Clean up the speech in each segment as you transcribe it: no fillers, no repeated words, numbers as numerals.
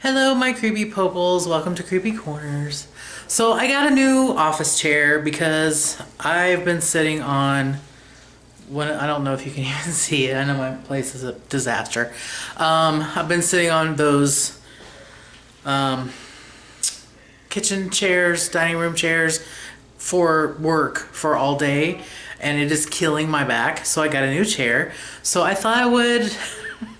Hello, my creepy poples. Welcome to Creepy Corners. So I got a new office chair because I've been sitting on one. I don't know if you can even see it. I know my place is a disaster. I've been sitting on those kitchen chairs, dining room chairs for work for all day, and it is killing my back. So I got a new chair. So I thought I would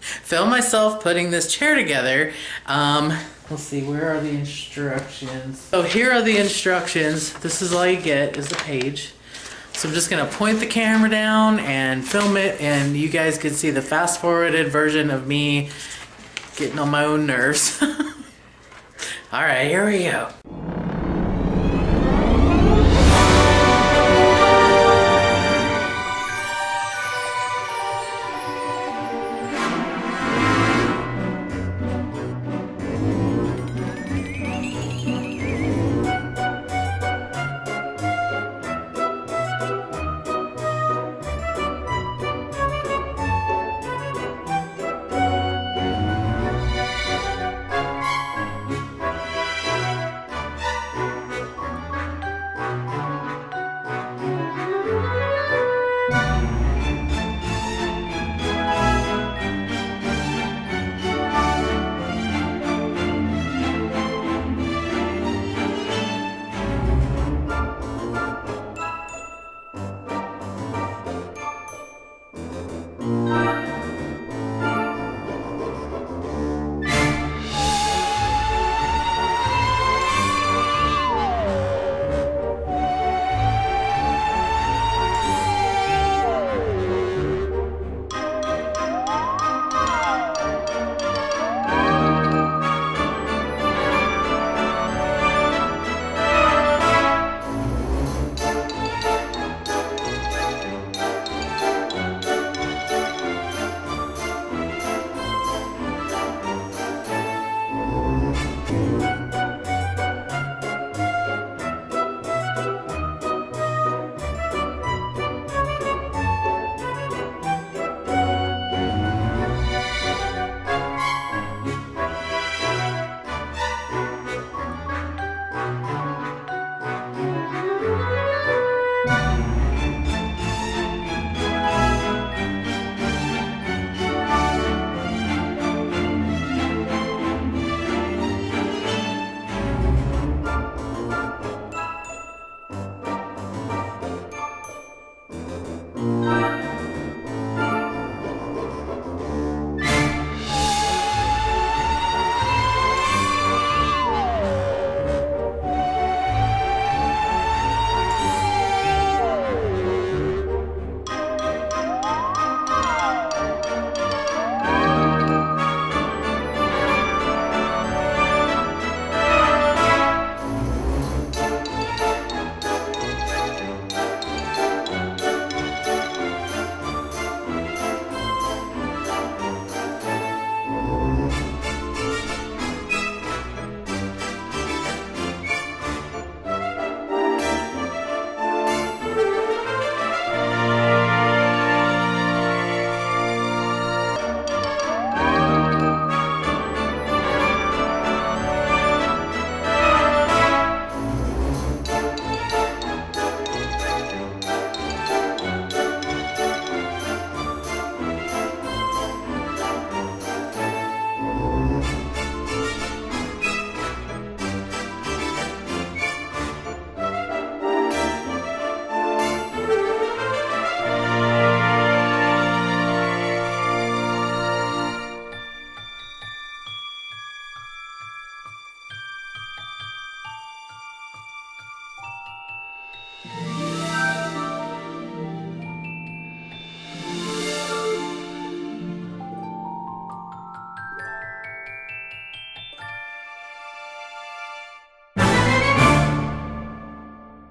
film myself putting this chair together. Let's see, where are the instructions? So here are the instructions. This is all you get, is the page. So I'm just gonna point the camera down and film it, and you guys can see the fast forwarded version of me getting on my own nerves. All right, here we go.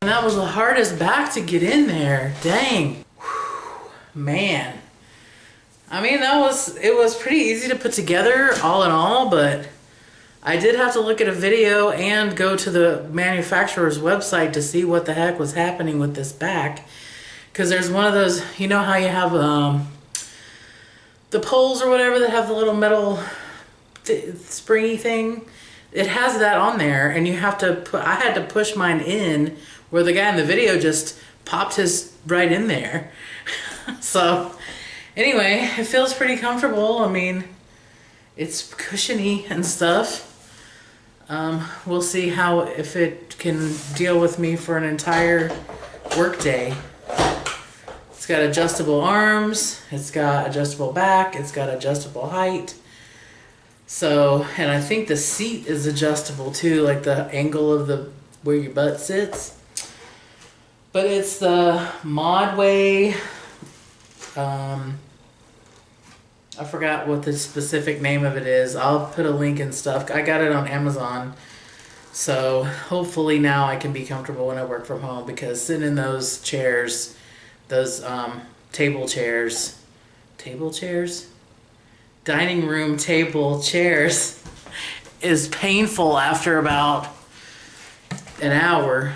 And that was the hardest back to get in there. Dang. Whew, man. I mean, it was pretty easy to put together all in all, but I did have to look at a video and go to the manufacturer's website to see what the heck was happening with this back. Because there's one of those, you know how you have the poles or whatever that have the little metal springy thing. It has that on there, and you have to put, I had to push mine in where the guy in the video just popped his right in there. So anyway, it feels pretty comfortable. I mean, it's cushiony and stuff. We'll see how, if it can deal with me for an entire work day. It's got adjustable arms, it's got adjustable back, it's got adjustable height. So, and I think the seat is adjustable too, like the angle of the where your butt sits. But it's the Modway, I forgot what the specific name of it is. I'll put a link and stuff. I got it on Amazon. So hopefully now I can be comfortable when I work from home, because sitting in those chairs, those dining room table chairs is painful after about an hour.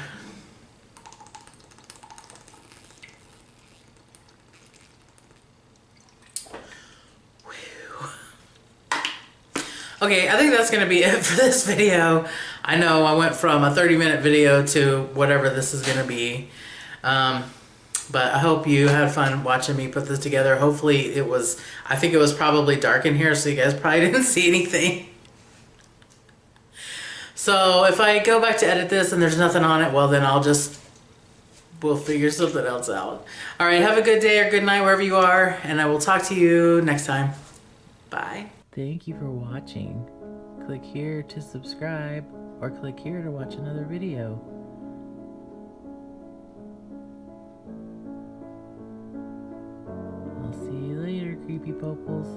Okay, I think that's going to be it for this video. I know I went from a 30-minute video to whatever this is going to be. But I hope you had fun watching me put this together. Hopefully it was, I think it was probably dark in here, so you guys probably didn't see anything. So if I go back to edit this and there's nothing on it, well then we'll figure something else out. All right, have a good day or good night wherever you are, and I will talk to you next time. Bye. Thank you for watching. Click here to subscribe, or click here to watch another video. I'll see you later, creepy poples.